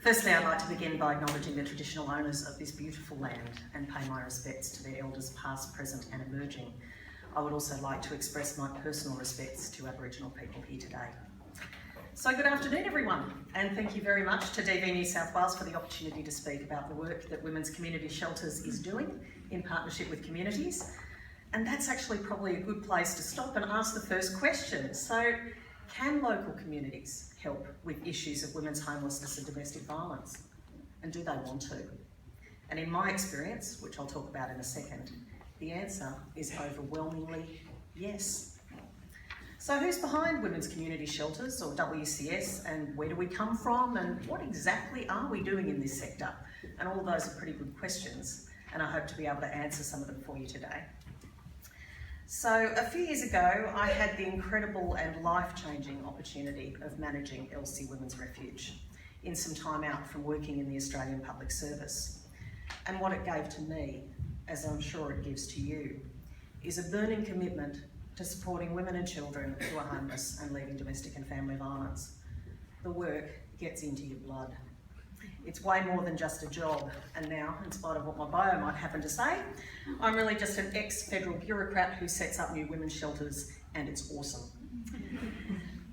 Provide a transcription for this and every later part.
Firstly, I'd like to begin by acknowledging the traditional owners of this beautiful land and pay my respects to their elders past, present and emerging. I would also like to express my personal respects to Aboriginal people here today. So good afternoon everyone, and thank you very much to DV New South Wales for the opportunity to speak about the work that Women's Community Shelters is doing in partnership with communities. And that's actually probably a good place to stop and ask the first question. So, can local communities help with issues of women's homelessness and domestic violence? And do they want to? And in my experience, which I'll talk about in a second, the answer is overwhelmingly yes. So who's behind Women's Community Shelters, or WCS, and where do we come from, and what exactly are we doing in this sector? And all of those are pretty good questions, and I hope to be able to answer some of them for you today. So a few years ago, I had the incredible and life-changing opportunity of managing Elsie Women's Refuge in some time out from working in the Australian Public Service. And what it gave to me, as I'm sure it gives to you, is a burning commitment to supporting women and children who are homeless and leaving domestic and family violence. The work gets into your blood. It's way more than just a job, and now, in spite of what my bio might happen to say, I'm really just an ex-federal bureaucrat who sets up new women's shelters, and it's awesome.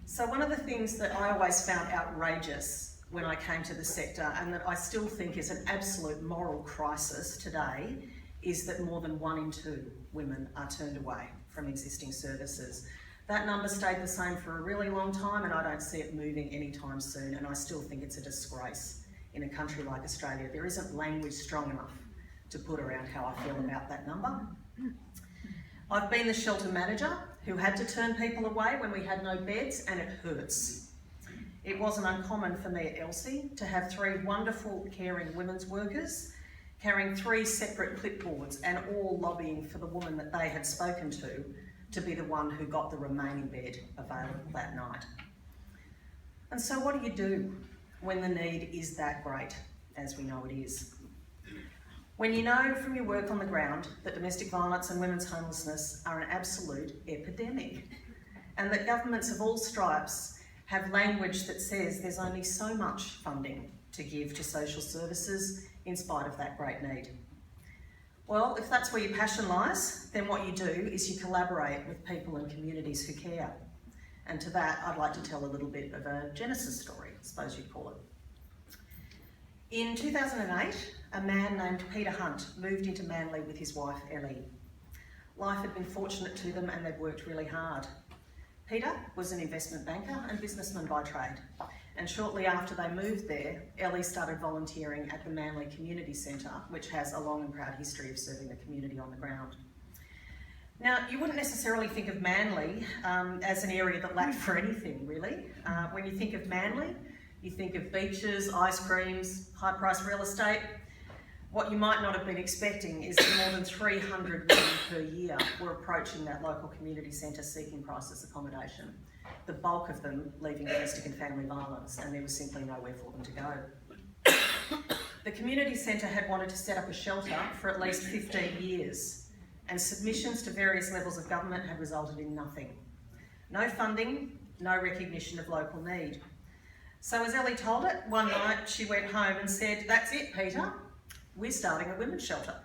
So one of the things that I always found outrageous when I came to the sector, and that I still think is an absolute moral crisis today, is that more than 1 in 2 women are turned away from existing services. That number stayed the same for a really long time, and I don't see it moving anytime soon, and I still think it's a disgrace. In a country like Australia, there isn't language strong enough to put around how I feel about that number. I've been the shelter manager who had to turn people away when we had no beds, and it hurts. It wasn't uncommon for me at Elsie to have 3 wonderful, caring women's workers carrying 3 separate clipboards and all lobbying for the woman that they had spoken to be the one who got the remaining bed available that night. And so what do when the need is that great, as we know it is? When you know from your work on the ground that domestic violence and women's homelessness are an absolute epidemic, and that governments of all stripes have language that says there's only so much funding to give to social services in spite of that great need. Well, if that's where your passion lies, then what you do is you collaborate with people and communities who care. And to that, I'd like to tell a little bit of a genesis story, I suppose you'd call it. In 2008, a man named Peter Hunt moved into Manly with his wife, Ellie. Life had been fortunate to them and they'd worked really hard. Peter was an investment banker and businessman by trade. And shortly after they moved there, Ellie started volunteering at the Manly Community Centre, which has a long and proud history of serving the community on the ground. Now, you wouldn't necessarily think of Manly as an area that lacked for anything, really. When you think of Manly, you think of beaches, ice creams, high-priced real estate. What you might not have been expecting is that more than 300 women per year were approaching that local community centre seeking crisis accommodation, the bulk of them leaving domestic and family violence, and there was simply nowhere for them to go. The community centre had wanted to set up a shelter for at least 15 years, and submissions to various levels of government had resulted in nothing. No funding, no recognition of local need. So as Ellie told it, one night she went home and said, "That's it, Peter, we're starting a women's shelter."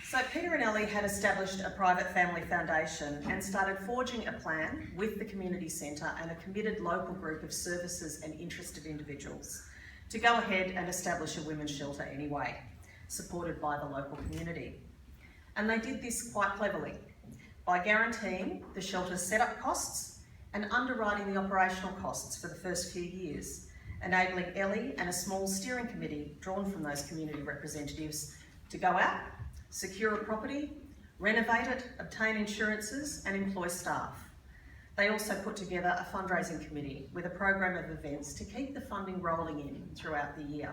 So Peter and Ellie had established a private family foundation and started forging a plan with the community centre and a committed local group of services and interested individuals to go ahead and establish a women's shelter anyway, supported by the local community. And they did this quite cleverly by guaranteeing the shelter's setup costs and underwriting the operational costs for the first few years, enabling Ellie and a small steering committee drawn from those community representatives to go out, secure a property, renovate it, obtain insurances and employ staff. They also put together a fundraising committee with a program of events to keep the funding rolling in throughout the year.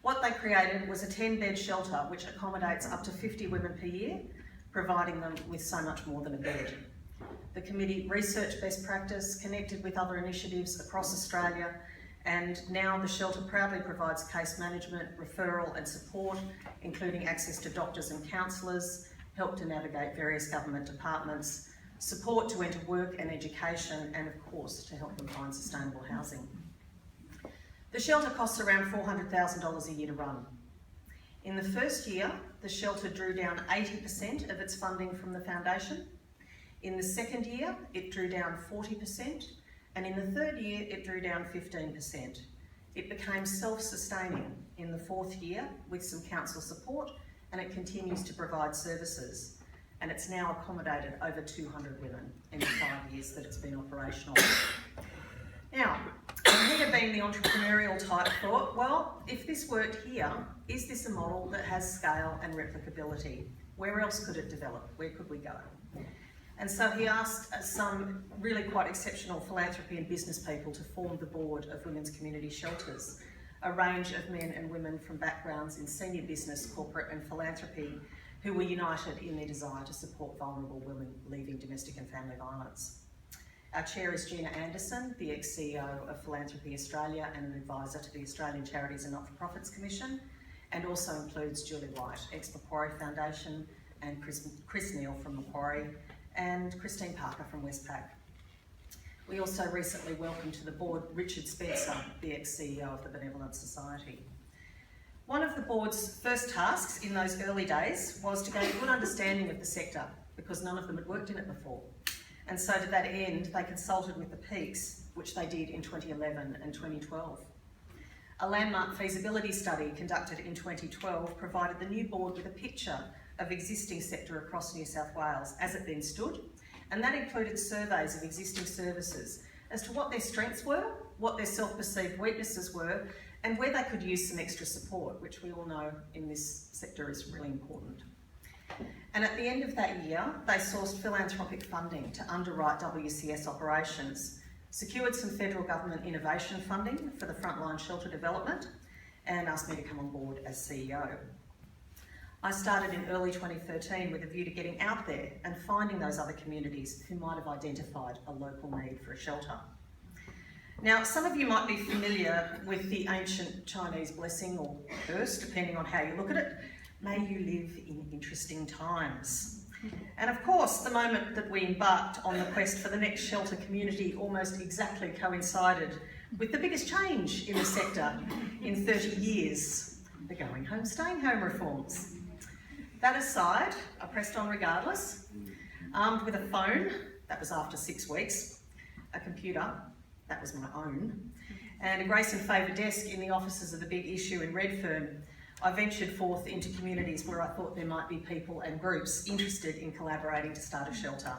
What they created was a 10-bed shelter which accommodates up to 50 women per year, providing them with so much more than a bed. The committee researched best practice, connected with other initiatives across Australia, and now the shelter proudly provides case management, referral and support, including access to doctors and counsellors, help to navigate various government departments, support to enter work and education, and of course to help them find sustainable housing. The shelter costs around $400,000 a year to run. In the first year, the shelter drew down 80% of its funding from the foundation. In the second year, it drew down 40%, and in the third year, it drew down 15%. It became self-sustaining in the fourth year with some council support, and it continues to provide services. And it's now accommodated over 200 women in the 5 years that it's been operational. Now, Peter, being the entrepreneurial type, thought, well, if this worked here, is this a model that has scale and replicability? Where else could it develop? Where could we go? And so he asked some really quite exceptional philanthropy and business people to form the board of Women's Community Shelters, a range of men and women from backgrounds in senior business, corporate and philanthropy who were united in their desire to support vulnerable women leaving domestic and family violence. Our chair is Gina Anderson, the ex-CEO of Philanthropy Australia and an advisor to the Australian Charities and Not-for-Profits Commission, and also includes Julie White, ex-Macquarie Foundation, and Chris Neal from Macquarie, and Christine Parker from Westpac. We also recently welcomed to the board Richard Spencer, the ex-CEO of the Benevolent Society. One of the board's first tasks in those early days was to gain a good understanding of the sector, because none of them had worked in it before. And so to that end, they consulted with the Peaks, which they did in 2011 and 2012. A landmark feasibility study conducted in 2012 provided the new board with a picture of existing sector across New South Wales as it then stood, and that included surveys of existing services as to what their strengths were, what their self-perceived weaknesses were, and where they could use some extra support, which we all know in this sector is really important. And at the end of that year, they sourced philanthropic funding to underwrite WCS operations, secured some federal government innovation funding for the frontline shelter development, and asked me to come on board as CEO. I started in early 2013 with a view to getting out there and finding those other communities who might have identified a local need for a shelter. Now, some of you might be familiar with the ancient Chinese blessing or curse, depending on how you look at it. May you live in interesting times. And of course, the moment that we embarked on the quest for the next shelter community almost exactly coincided with the biggest change in the sector in 30 years, the going home, staying home reforms. That aside, I pressed on regardless, armed with a phone, that was after 6 weeks, a computer, that was my own, and a grace and favour desk in the offices of the Big Issue in Redfern. I ventured forth into communities where I thought there might be people and groups interested in collaborating to start a shelter.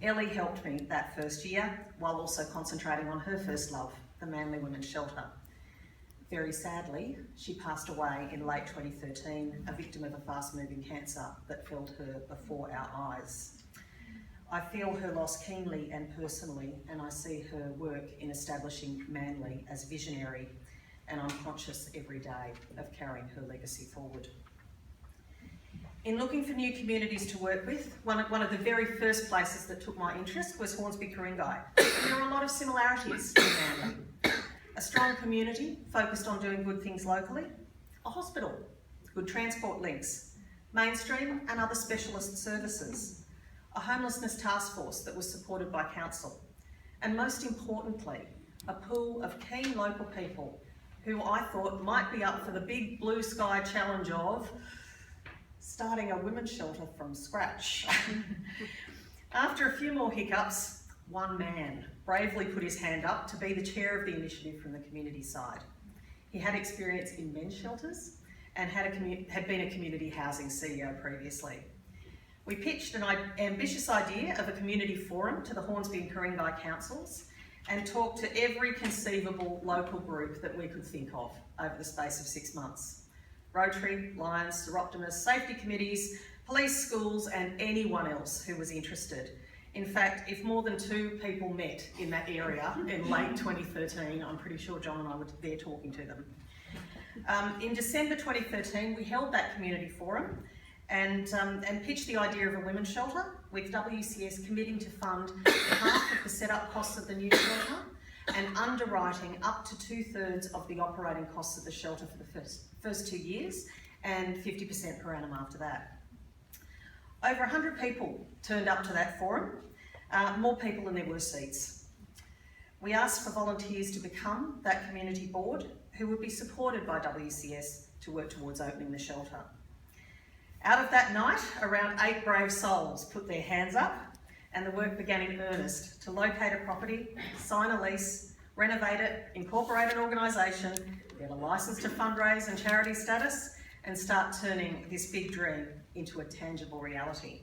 Ellie helped me that first year, while also concentrating on her first love, the Manly Women's Shelter. Very sadly, she passed away in late 2013, a victim of a fast-moving cancer that felled her before our eyes. I feel her loss keenly and personally, and I see her work in establishing Manly as visionary, and I'm conscious every day of carrying her legacy forward. In looking for new communities to work with, one of the very first places that took my interest was Hornsby, Ku-Ring-Gai. There are a lot of similarities in Manly. A strong community focused on doing good things locally, a hospital, good transport links, mainstream and other specialist services, a homelessness task force that was supported by council, and most importantly, a pool of keen local people who I thought might be up for the big blue sky challenge of starting a women's shelter from scratch. After a few more hiccups, one man bravely put his hand up to be the chair of the initiative from the community side. He had experience in men's shelters and had been a community housing CEO previously. We pitched an ambitious idea of a community forum to the Hornsby and Ku-Ring-Gai councils and talked to every conceivable local group that we could think of over the space of 6 months. Rotary, Lions, Seroptimus, safety committees, police, schools, and anyone else who was interested. In fact, if more than 2 people met in that area in late 2013, I'm pretty sure John and I were there talking to them. In December 2013, we held that community forum and pitched the idea of a women's shelter, with WCS committing to fund half of the setup costs of the new shelter and underwriting up to 2/3 of the operating costs of the shelter for the first 2 years and 50% per annum after that. Over 100 people turned up to that forum, more people than there were seats. We asked for volunteers to become that community board who would be supported by WCS to work towards opening the shelter. Out of that night, around 8 brave souls put their hands up, and the work began in earnest to locate a property, sign a lease, renovate it, incorporate an organisation, get a licence to fundraise and charity status, and start turning this big dream into a tangible reality.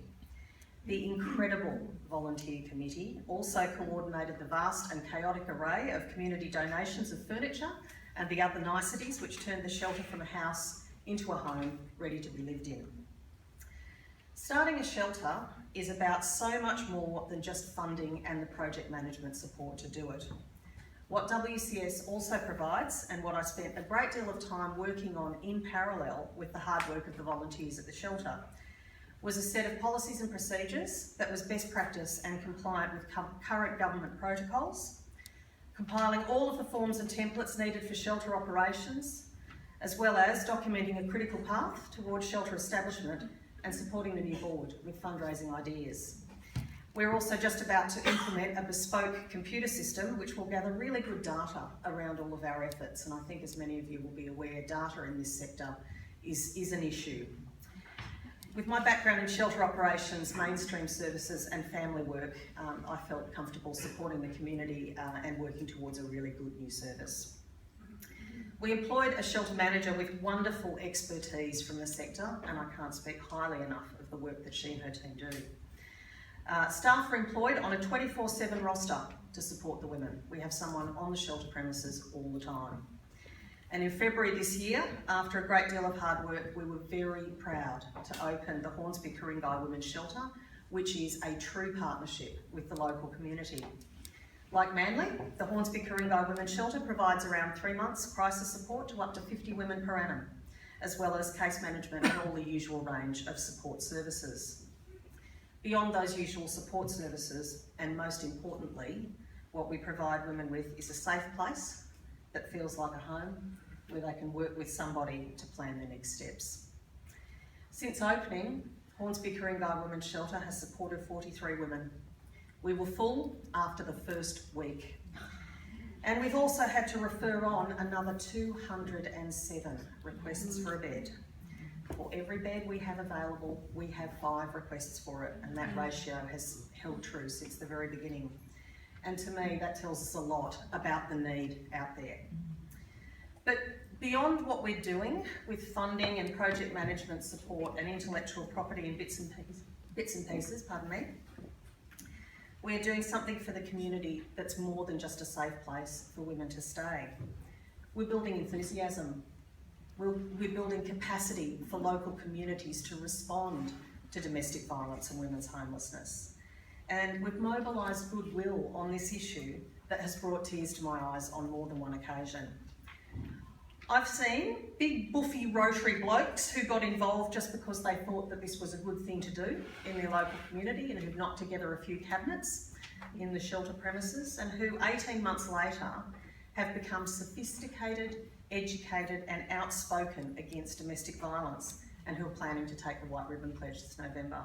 The incredible volunteer committee also coordinated the vast and chaotic array of community donations of furniture and the other niceties which turned the shelter from a house into a home ready to be lived in. Starting a shelter is about so much more than just funding and the project management support to do it. What WCS also provides, and what I spent a great deal of time working on in parallel with the hard work of the volunteers at the shelter, was a set of policies and procedures that was best practice and compliant with current government protocols, compiling all of the forms and templates needed for shelter operations, as well as documenting a critical path towards shelter establishment and supporting the new board with fundraising ideas. We're also just about to implement a bespoke computer system which will gather really good data around all of our efforts, and I think, as many of you will be aware, data in this sector is an issue. With my background in shelter operations, mainstream services and family work, I felt comfortable supporting the community and working towards a really good new service. We employed a shelter manager with wonderful expertise from the sector, and I can't speak highly enough of the work that she and her team do. Staff are employed on a 24/7 roster to support the women. We have someone on the shelter premises all the time. And in February this year, after a great deal of hard work, we were very proud to open the Hornsby Ku-Ring-Gai Women's Shelter, which is a true partnership with the local community. Like Manly, the Hornsby Ku-Ring-Gai Women's Shelter provides around 3 months crisis support to up to 50 women per annum, as well as case management and all the usual range of support services. Beyond those usual support services, and most importantly, what we provide women with is a safe place that feels like a home, where they can work with somebody to plan their next steps. Since opening, Hornsby Ku-Ring-Gai Women's Shelter has supported 43 women. We were full after the first week. And we've also had to refer on another 207 requests for a bed. For every bed we have available, we have 5 requests for it, and that ratio has held true since the very beginning. And to me, that tells us a lot about the need out there. But beyond what we're doing with funding and project management support and intellectual property and bits and pieces, we're doing something for the community that's more than just a safe place for women to stay. We're building enthusiasm. We're building capacity for local communities to respond to domestic violence and women's homelessness. And we've mobilised goodwill on this issue that has brought tears to my eyes on more than one occasion. I've seen big buffy Rotary blokes who got involved just because they thought that this was a good thing to do in their local community and who've knocked together a few cabinets in the shelter premises, and who 18 months later have become sophisticated, educated and outspoken against domestic violence, and who are planning to take the White Ribbon Pledge this November.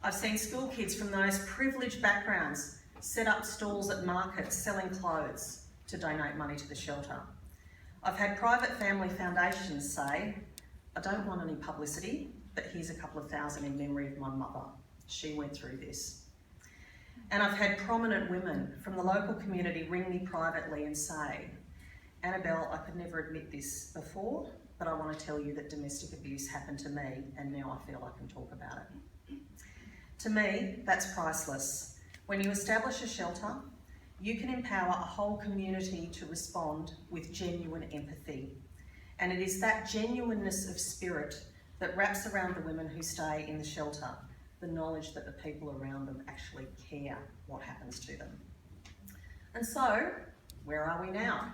I've seen school kids from those privileged backgrounds set up stalls at markets selling clothes to donate money to the shelter. I've had private family foundations say, I don't want any publicity, but here's a couple of thousand in memory of my mother. She went through this. And I've had prominent women from the local community ring me privately and say, Annabelle, I could never admit this before, but I want to tell you that domestic abuse happened to me, and now I feel I can talk about it. To me, that's priceless. When you establish a shelter, you can empower a whole community to respond with genuine empathy. And it is that genuineness of spirit that wraps around the women who stay in the shelter, the knowledge that the people around them actually care what happens to them. And so, where are we now?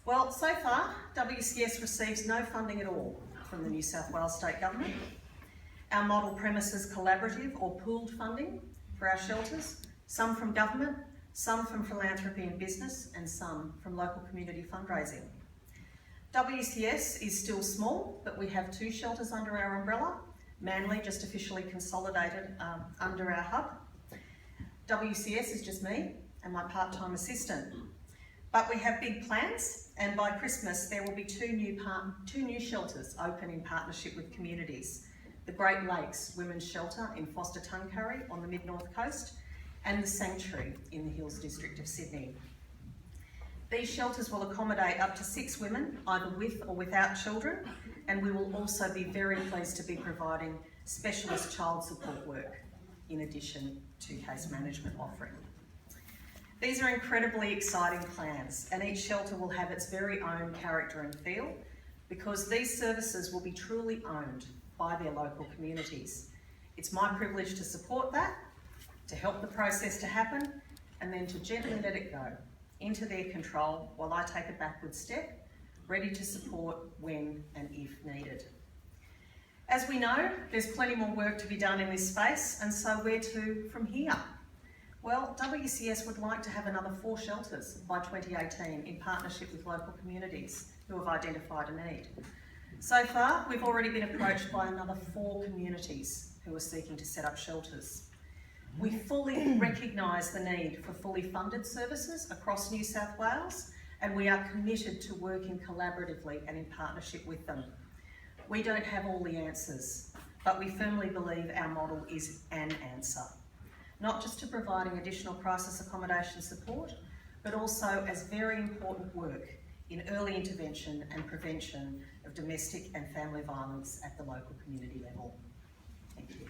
Well, so far, WCS receives no funding at all from the New South Wales State Government. Our model premises collaborative or pooled funding for our shelters, some from government, some from philanthropy and business, and some from local community fundraising. WCS is still small, but we have 2 shelters under our umbrella. Manly just officially consolidated under our hub. WCS is just me, and my part-time assistant. But we have big plans, and by Christmas there will be two new shelters open in partnership with communities. The Great Lakes Women's Shelter in Foster Tuncurry on the mid-north coast, and the Sanctuary in the Hills District of Sydney. These shelters will accommodate up to 6 women, either with or without children, and we will also be very pleased to be providing specialist child support work in addition to case management offering. These are incredibly exciting plans, and each shelter will have its very own character and feel, because these services will be truly owned by their local communities. It's my privilege to support that, to help the process to happen, and then to gently let it go into their control while I take a backward step, ready to support when and if needed. As we know, there's plenty more work to be done in this space, and so where to from here? Well, WCS would like to have another 4 shelters by 2018 in partnership with local communities who have identified a need. So far, we've already been approached by another 4 communities who are seeking to set up shelters. We fully recognise the need for fully funded services across New South Wales, and we are committed to working collaboratively and in partnership with them. We don't have all the answers, but we firmly believe our model is an answer, not just to providing additional crisis accommodation support, but also as very important work in early intervention and prevention of domestic and family violence at the local community level. Thank you.